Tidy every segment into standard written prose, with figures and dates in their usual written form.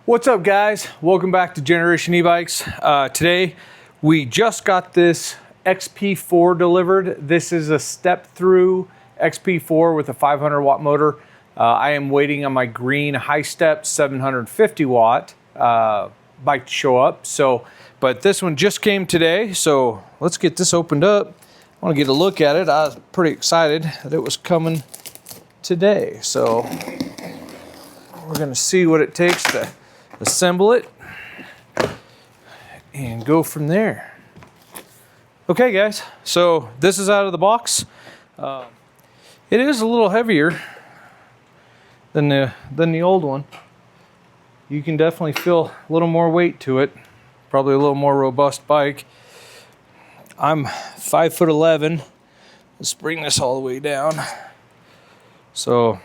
What's up, guys? Welcome back to GenerationEBikes. Today we just got this XP4 delivered. This is a step-through XP4 with a 500 watt motor. I am waiting on my green high step 750 watt bike to show up. But this one just came today, so let's get this opened up. I want to get a look at it. I was pretty excited that it was coming today. So we're gonna see what it takes to assemble it and go from there. Okay, guys, so this is out of the box. It is a little heavier than the old one. You can definitely feel a little more weight to it. Probably a little more robust bike. I'm 5'11". Let's bring this all the way down. So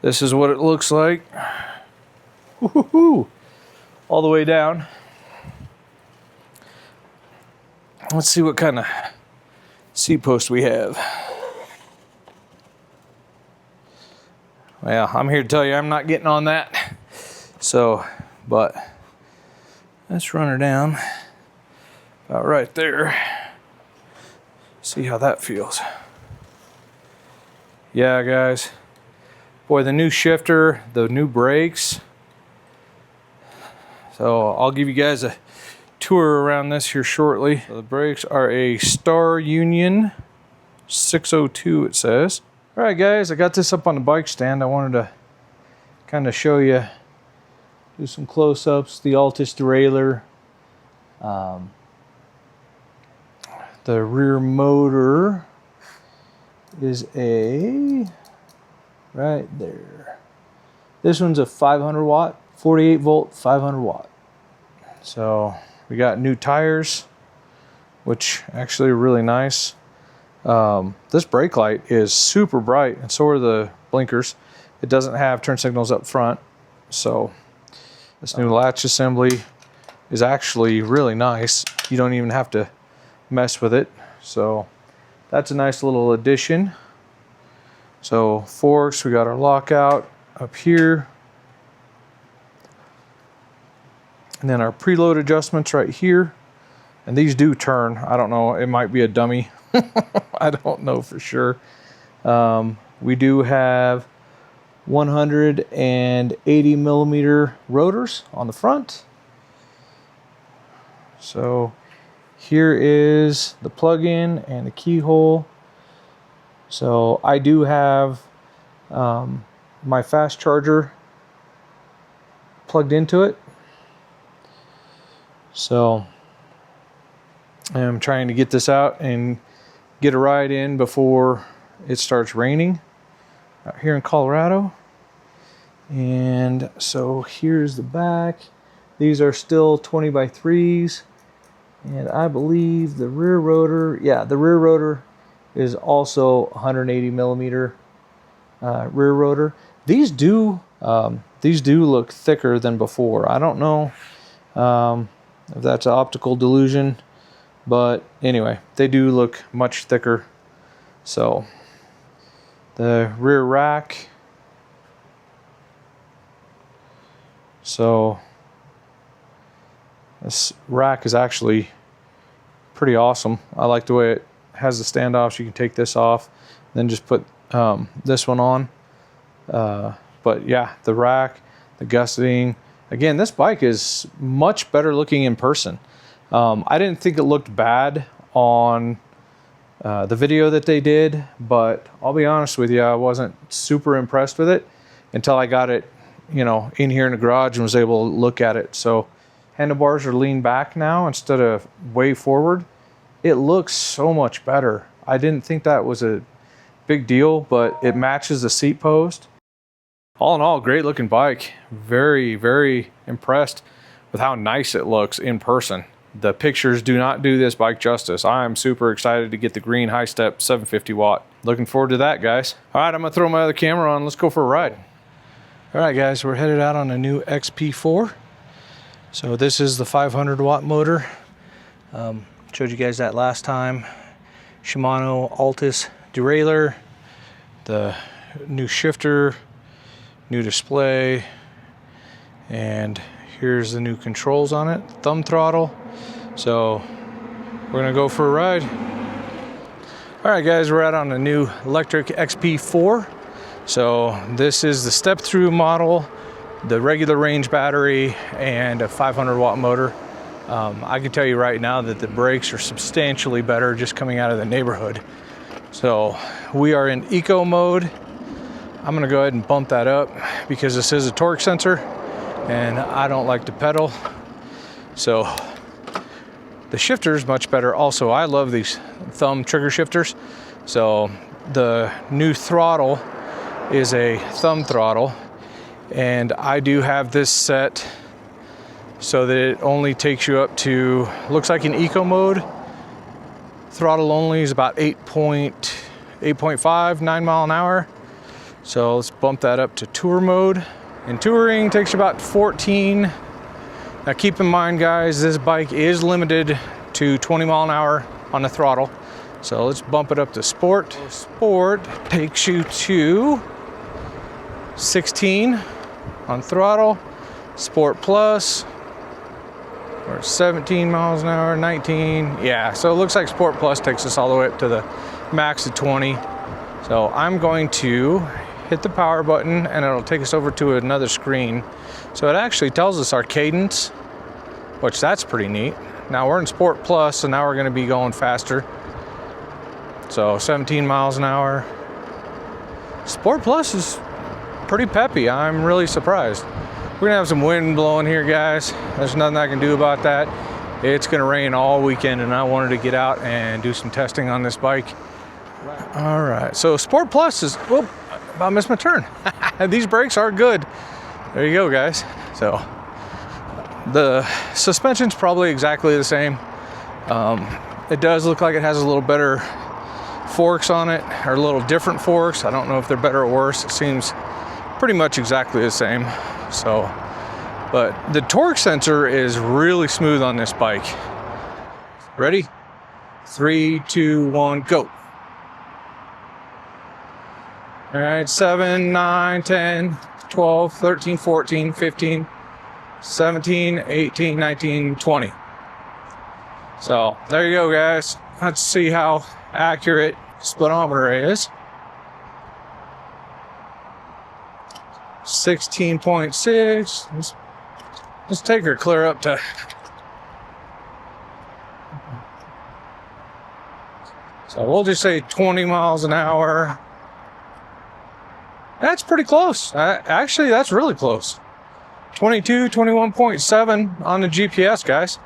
this is what it looks like. Woo-hoo-hoo. All the way down. Let's see what kind of seat post we have. Well, I'm here to tell you I'm not getting on that. So, but let's run her down about right there. See how that feels. Yeah, guys. Boy, the new shifter, the new brakes. So I'll give you guys a tour around this here shortly. So the brakes are a Star Union 602, it says. All right, guys, I got this up on the bike stand. I wanted to kind of show you, do some close-ups. The Altus derailleur. The rear motor is a right there. This one's a 500 watt, 48 volt, 500 watt. So we got new tires, which actually are really nice. This brake light is super bright, and so are the blinkers. It doesn't have turn signals up front. So this new latch assembly is actually really nice. You don't even have to mess with it. So that's a nice little addition. So forks, we got our lockout up here. And then our preload adjustments right here. And these do turn. I don't know, it might be a dummy. I don't know for sure. We do have 180 millimeter rotors on the front. So here is the plug-in and the keyhole. So I do have my fast charger plugged into it. So I'm trying to get this out and get a ride in before it starts raining out here in Colorado. And so here's the back. These are still 20x3s. And I believe the rear rotor, yeah, the rear rotor is also 180 millimeter rear rotor. These do look thicker than before. I don't know if that's an optical delusion, but anyway, they do look much thicker. So the rear rack. So this rack is actually pretty awesome. I like the way it has the standoffs. You can take this off, then just put this one on. But yeah, the rack, the gusseting. Again, this bike is much better looking in person. I didn't think it looked bad on the video that they did, but I'll be honest with you, I wasn't super impressed with it until I got it, you know, in here in the garage and was able to look at it. So handlebars are leaned back now instead of way forward. It looks so much better. I didn't think that was a big deal, but it matches the seat post. All in all, great looking bike. Very, very impressed with how nice it looks in person. The pictures do not do this bike justice. I'm super excited to get the green high step 750 watt. Looking forward to that, guys. All right, I'm gonna throw my other camera on. Let's go for a ride. All right, guys, we're headed out on a new XP4. So this is the 500 watt motor. Showed you guys that last time. Shimano Altus derailleur. The new shifter new display, and here's the new controls on it. Thumb throttle. So we're gonna go for a ride. All right, guys, we're out on the new Lectric XP4. So this is the step-through model, the regular range battery, and a 500-watt motor. I can tell you right now that the brakes are substantially better just coming out of the neighborhood. So we are in eco mode. I'm gonna go ahead and bump that up because this is a torque sensor and I don't like to pedal. So the shifter is much better. Also, I love these thumb trigger shifters. So the new throttle is a thumb throttle, and I do have this set so that it only takes you up to, looks like in eco mode, throttle only is about 8.5, 9 mile an hour. So let's bump that up to tour mode. And touring takes you about 14. Now keep in mind, guys, this bike is limited to 20 mile an hour on the throttle. So let's bump it up to sport. Sport takes you to 16 on throttle. Sport plus, or 17 miles an hour, 19. Yeah, so it looks like Sport Plus takes us all the way up to the max of 20. So I'm going to hit the power button and it'll take us over to another screen. So it actually tells us our cadence, which that's pretty neat. Now we're in Sport Plus, so now we're gonna be going faster. So 17 miles an hour. Sport Plus is pretty peppy. I'm really surprised. We're gonna have some wind blowing here, guys. There's nothing I can do about that. It's gonna rain all weekend and I wanted to get out and do some testing on this bike. All right, so Sport Plus is, whoop, about missed my turn. These brakes are good. There you go, guys. So the suspension's probably exactly the same. It does look like it has a little better forks on it, or a little different forks. I don't know if they're better or worse. It seems pretty much exactly the same. So, but the torque sensor is really smooth on this bike. Ready? 3, 2, 1, go. All right, 7, 9, 10, 12, 13, 14, 15, 17, 18, 19, 20. So there you go, guys. Let's see how accurate speedometer is. 16.6. Let's take her clear up to. So we'll just say 20 miles an hour. That's pretty close. Actually, that's really close. 22, 21.7 on the GPS, guys.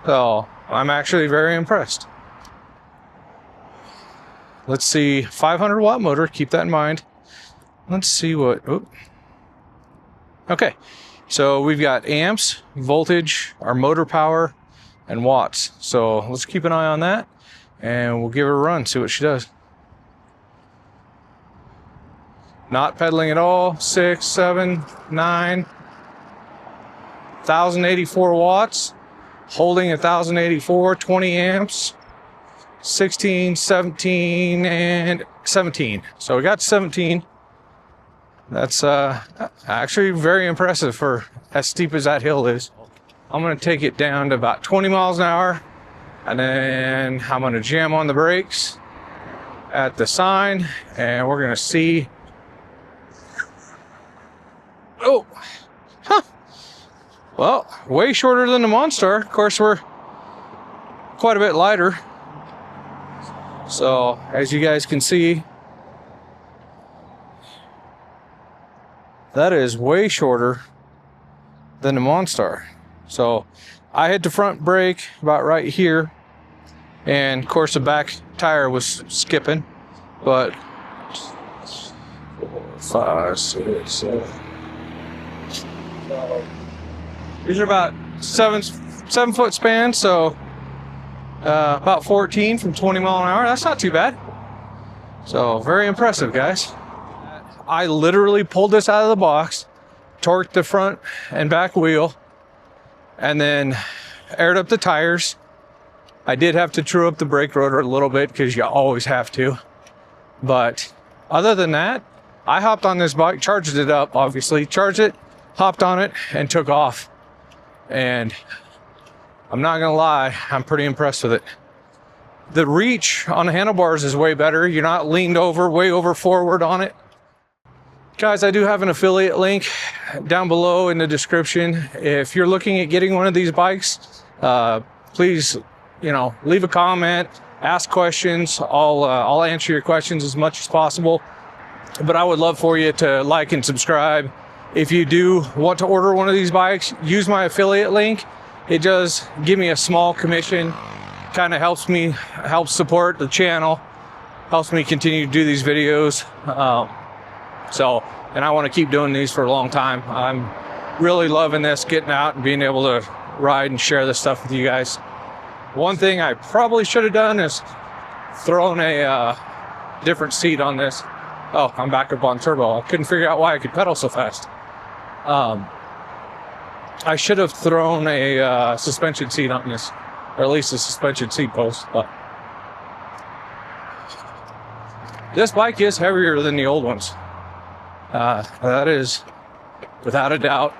So I'm actually very impressed. Let's see, 500-watt motor, keep that in mind. Let's see what, okay. So we've got amps, voltage, our motor power, and watts. So let's keep an eye on that and we'll give her a run, see what she does. Not pedaling at all, 6, 7, 9, 1084 watts, holding 1084, 20 amps, 16, 17, and 17. So we got 17. That's actually very impressive for as steep as that hill is. I'm gonna take it down to about 20 miles an hour, and then I'm gonna jam on the brakes at the sign, and we're gonna see. Oh, huh. Well, way shorter than the Monstar. Of course, we're quite a bit lighter. So, as you guys can see, that is way shorter than the Monstar. So, I hit the front brake about right here, and of course the back tire was skipping, but 4, 5, 6, 7. These are about 7-foot span, so about 14 from 20 mile an hour. That's not too bad. So very impressive, guys. I literally pulled this out of the box, torqued the front and back wheel, and then aired up the tires. I did have to true up the brake rotor a little bit because you always have to. But other than that, I hopped on this bike, charged it up, obviously, charged it, hopped on it, and took off. And I'm not gonna lie, I'm pretty impressed with it. The reach on the handlebars is way better. You're not leaned over, way over forward on it. Guys, I do have an affiliate link down below in the description. If you're looking at getting one of these bikes, please, leave a comment, ask questions. I'll answer your questions as much as possible. But I would love for you to like and subscribe. If you do want to order one of these bikes, use my affiliate link. It does give me a small commission. Kind of helps support the channel, helps me continue to do these videos. And I want to keep doing these for a long time. I'm really loving this, getting out and being able to ride and share this stuff with you guys. One thing I probably should have done is thrown a different seat on this. Oh, I'm back up on turbo. I couldn't figure out why I could pedal so fast. I should have thrown a suspension seat on this, or at least a suspension seat post. But this bike is heavier than the old ones. That is without a doubt.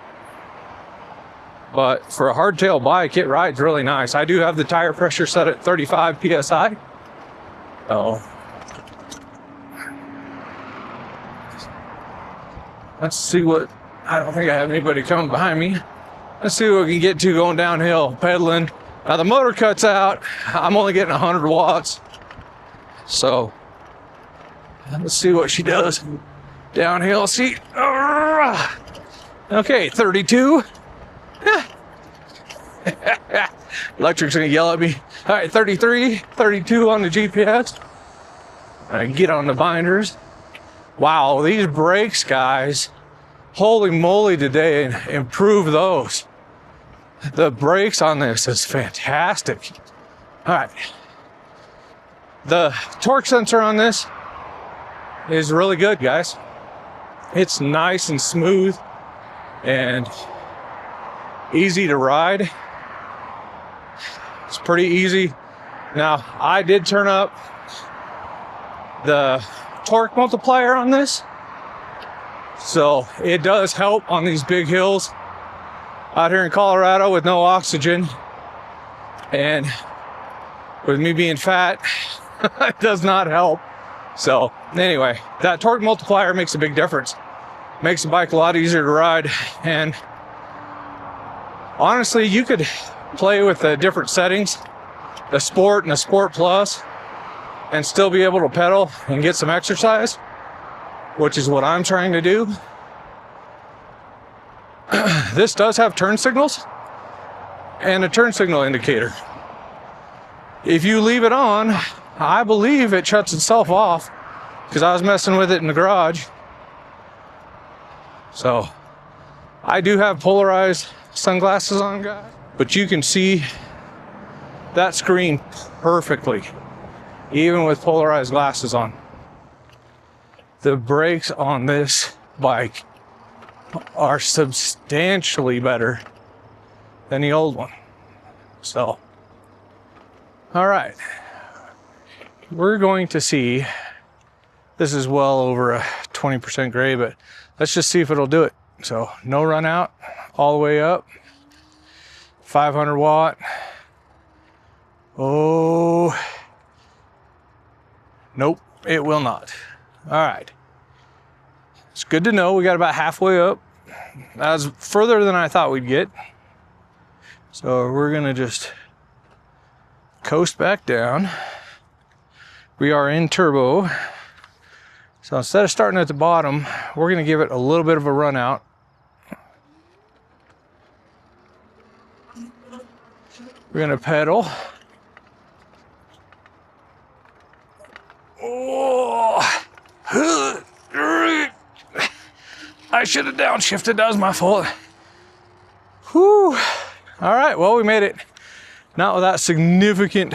But for a hardtail bike, it rides really nice. I do have the tire pressure set at 35 PSI. Oh. Let's see what, I don't think I have anybody coming behind me. Let's see what we can get to going downhill, pedaling. Now the motor cuts out. I'm only getting 100 watts. So let's see what she does. Downhill, see. Okay, 32. Lectric's gonna yell at me. All right, 33, 32 on the GPS. I get on the binders. Wow, these brakes, guys. Holy moly, did they improve those. The brakes on this is fantastic. All right. The torque sensor on this is really good, guys. It's nice and smooth and easy to ride. It's pretty easy. Now, I did turn up the torque multiplier on this, so it does help on these big hills out here in Colorado with no oxygen, and with me being fat, it does not help. So anyway, that torque multiplier makes a big difference. Makes the bike a lot easier to ride. And honestly, you could play with the different settings, the Sport and the Sport Plus, and still be able to pedal and get some exercise, which is what I'm trying to do. This does have turn signals and a turn signal indicator. If you leave it on, I believe it shuts itself off, because I was messing with it in the garage. So I do have polarized sunglasses on, guys, but you can see that screen perfectly, even with polarized glasses on. The brakes on this bike are substantially better than the old one. So, all right. We're going to see, this is well over a 20% gray, but let's just see if it'll do it. So no run out, all the way up, 500 watt. Oh, nope, it will not. All right. It's good to know we got about halfway up. That was further than I thought we'd get. So we're gonna just coast back down. We are in turbo. So instead of starting at the bottom, we're gonna give it a little bit of a run out. We're gonna pedal. Oh, I should have downshifted, that was my fault. Whew. All right, well, we made it. Not without significant,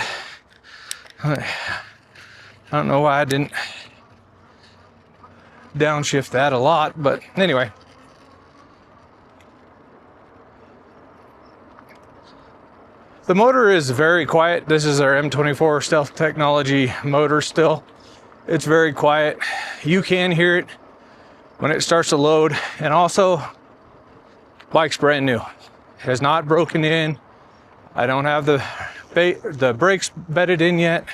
I don't know why I didn't downshift that a lot, but anyway. The motor is very quiet. This is our M24 Stealth Technology motor still. It's very quiet. You can hear it when it starts to load. And also, bike's brand new, has not broken in. I don't have the brakes bedded in yet.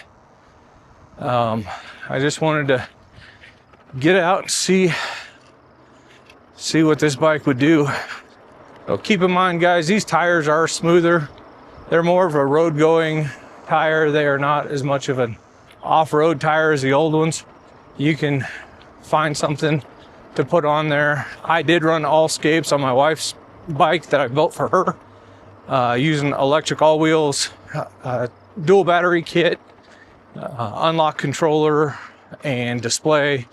I just wanted to get out and see what this bike would do. So keep in mind, guys, these tires are smoother. They're more of a road going tire. They are not as much of an off-road tire as the old ones. You can find something to put on there. I did run all scapes on my wife's bike that I built for her, using electric all wheels, dual battery kit, unlock controller and display.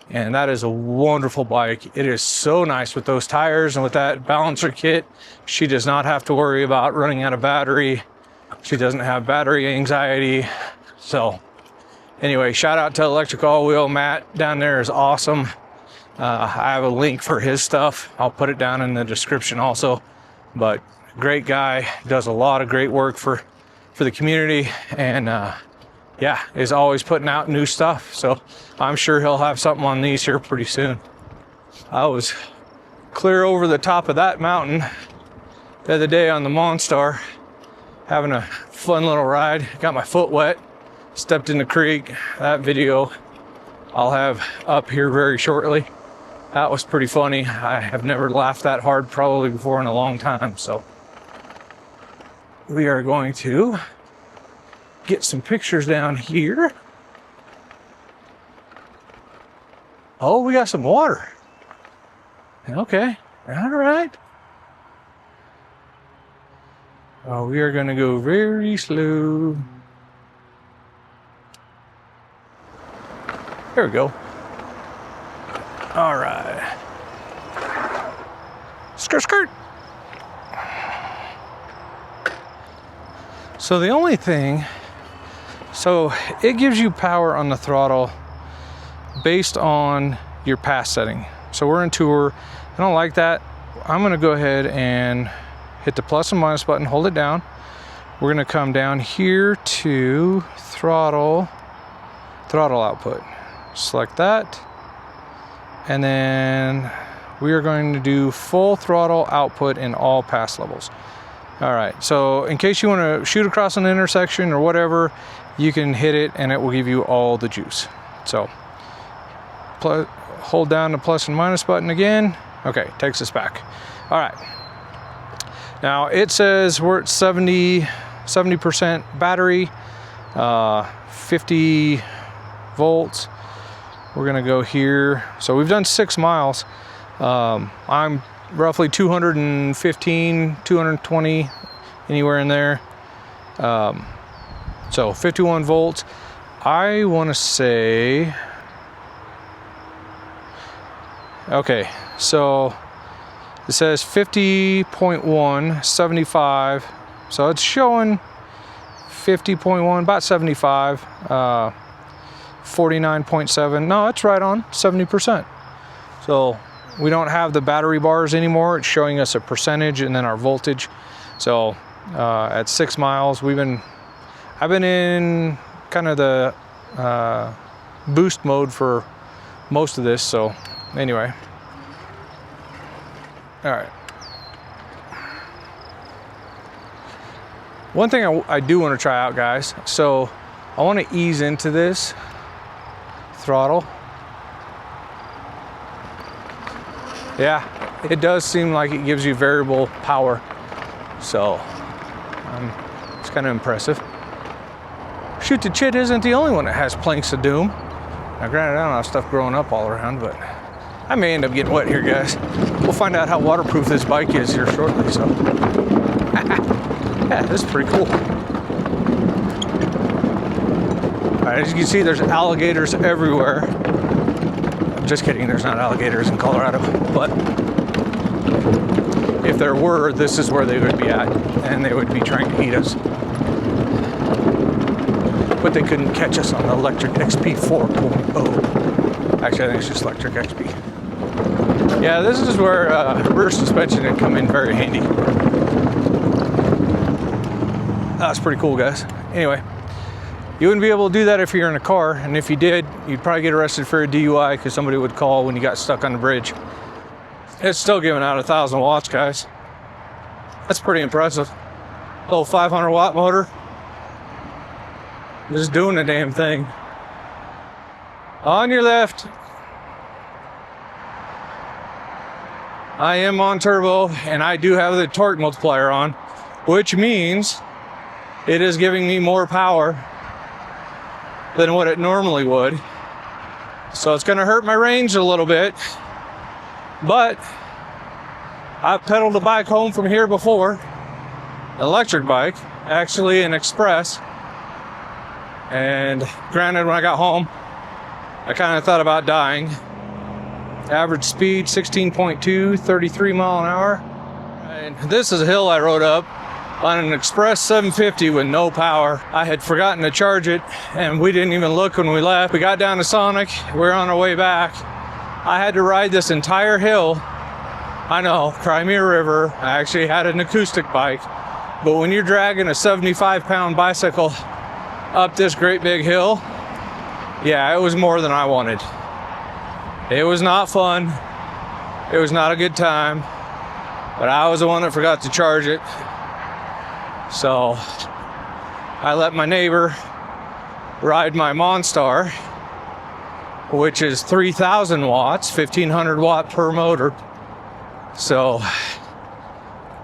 And that is a wonderful bike. It is so nice with those tires and with that balancer kit. She does not have to worry about running out of battery. She doesn't have battery anxiety. So anyway, shout out to Electric All Wheel. Matt down there is awesome. I have a link for his stuff. I'll put it down in the description also. But great guy, does a lot of great work for the community, and yeah, is always putting out new stuff. So I'm sure he'll have something on these here pretty soon. I was clear over the top of that mountain the other day on the Monstar, having a fun little ride. Got my foot wet, stepped in the creek. That video I'll have up here very shortly. That was pretty funny. I have never laughed that hard probably before in a long time. So we are going to get some pictures down here. Oh, we got some water. Okay, all right. Oh, we are gonna go very slow. There we go. All right. Skirt, skirt. So the only thing, so it gives you power on the throttle based on your pass setting. So we're in tour. I don't like that. I'm gonna go ahead and hit the plus and minus button, hold it down. We're gonna come down here to throttle output. Select that. And then we are going to do full throttle output in all pass levels. All right, so in case you want to shoot across an intersection or whatever, you can hit it and it will give you all the juice. So hold down the plus and minus button again. Okay, takes us back. All right. Now it says we're at 70% battery, 50 volts. We're gonna go here. So we've done 6 miles. I'm roughly 215, 220, anywhere in there. So 51 volts. I wanna say, okay, so it says 50.1, 75. So it's showing 50.1, about 75. 49.7. No, it's right on 70%. So we don't have the battery bars anymore. It's showing us a percentage and then our voltage. So at 6 miles, I've been in kind of the boost mode for most of this. So anyway, all right. One thing I do want to try out, guys. So I want to ease into this throttle. Yeah, it does seem like it gives you variable power. So it's kind of impressive. Shoot the Chit isn't the only one that has planks of doom. Now granted, I don't have stuff growing up all around, but I may end up getting wet here, guys. We'll find out how waterproof this bike is here shortly. So yeah, this is pretty cool. All right, as you can see, there's alligators everywhere. I'm just kidding, there's not alligators in Colorado, but if there were, this is where they would be at, and they would be trying to eat us. But they couldn't catch us on the Lectric XP4. Actually, I think it's just Lectric XP. Yeah, this is where rear suspension would come in very handy. That's pretty cool, guys. Anyway, You wouldn't be able to do that if you're in a car, and if you did, you'd probably get arrested for a DUI because somebody would call when you got stuck on the bridge. It's still giving out 1,000 watts, guys. That's pretty impressive. Little 500 watt motor. Just doing the damn thing. On your left. I am on turbo, and I do have the torque multiplier on, which means it is giving me more power than what it normally would. So it's gonna hurt my range a little bit, but I've pedaled a bike home from here before, an electric bike, actually an Express, and granted when I got home, I kind of thought about dying. Average speed 16.2, 33 mile an hour. And this is a hill I rode up on an Express 750 with no power. I had forgotten to charge it, and we didn't even look when we left. We got down to Sonic, we're on our way back. I had to ride this entire hill. I know, Crimea River. I actually had an acoustic bike, but when you're dragging a 75-pound bicycle up this great big hill, yeah, it was more than I wanted. It was not fun. It was not a good time, but I was the one that forgot to charge it. So I let my neighbor ride my Monstar, which is 3,000 watts, 1,500 watt per motor. So,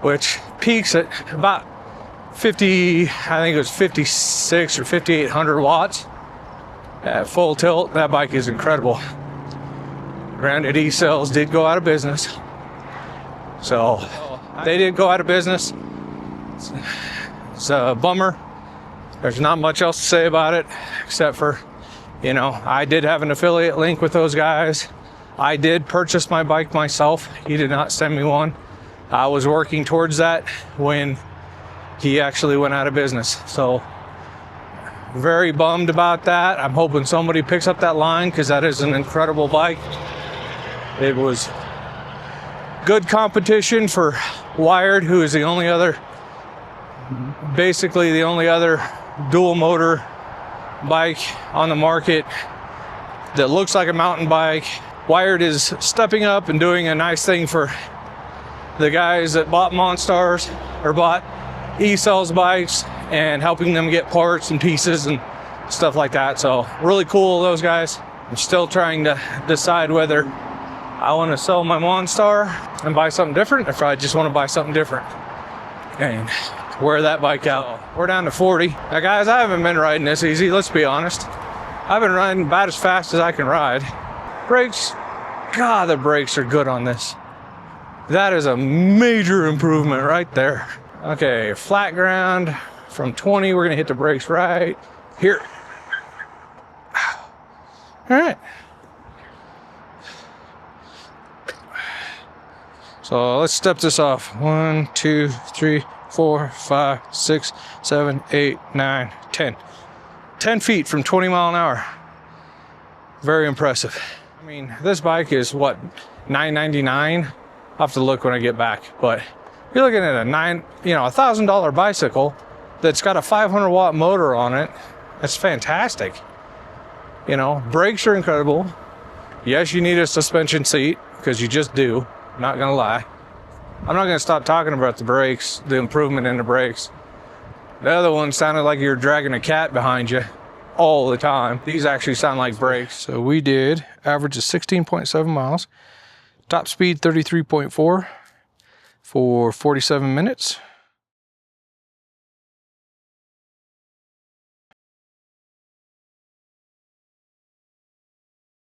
which peaks at about 50, I think it was 56 or 5,800 watts at full tilt. That bike is incredible. Granted, E-cells did go out of business. So they did go out of business. It's a bummer. There's not much else to say about it, except for, you know, I did have an affiliate link with those guys. I did purchase my bike myself. He did not send me one. I was working towards that when he actually went out of business. So very bummed about that. I'm hoping somebody picks up that line because that is an incredible bike. It was good competition for Wired, who is the only other, basically the only other dual motor bike on the market that looks like a mountain bike. Wired is stepping up and doing a nice thing for the guys that bought Monstars or bought E-cells bikes and helping them get parts and pieces and stuff like that. So really cool, those guys. I'm still trying to decide whether I want to sell my Monstar and buy something different, or if I just want to buy something different and wear that bike out. We're down to 40. Now guys, I haven't been riding this easy, let's be honest. I've been riding about as fast as I can ride. Brakes, God, the brakes are good on this. That is a major improvement right there. Okay, flat ground from 20, we're gonna hit the brakes right here. All right. So let's step this off. 1, 2, 3, 4, 5, 6, 7, 8, 9, 10. 10 feet from 20 mile an hour. Very impressive. I mean, this bike is what, $9.99? I'll have to look when I get back, but you're looking at a $1,000 bicycle that's got a 500 watt motor on it. That's fantastic. You know, brakes are incredible. Yes, you need a suspension seat, because you just do. Not gonna lie. I'm not gonna stop talking about the brakes, the improvement in the brakes. The other one sounded like you were dragging a cat behind you all the time. These actually sound like brakes. So we did average of 16.7 miles, top speed 33.4 for 47 minutes.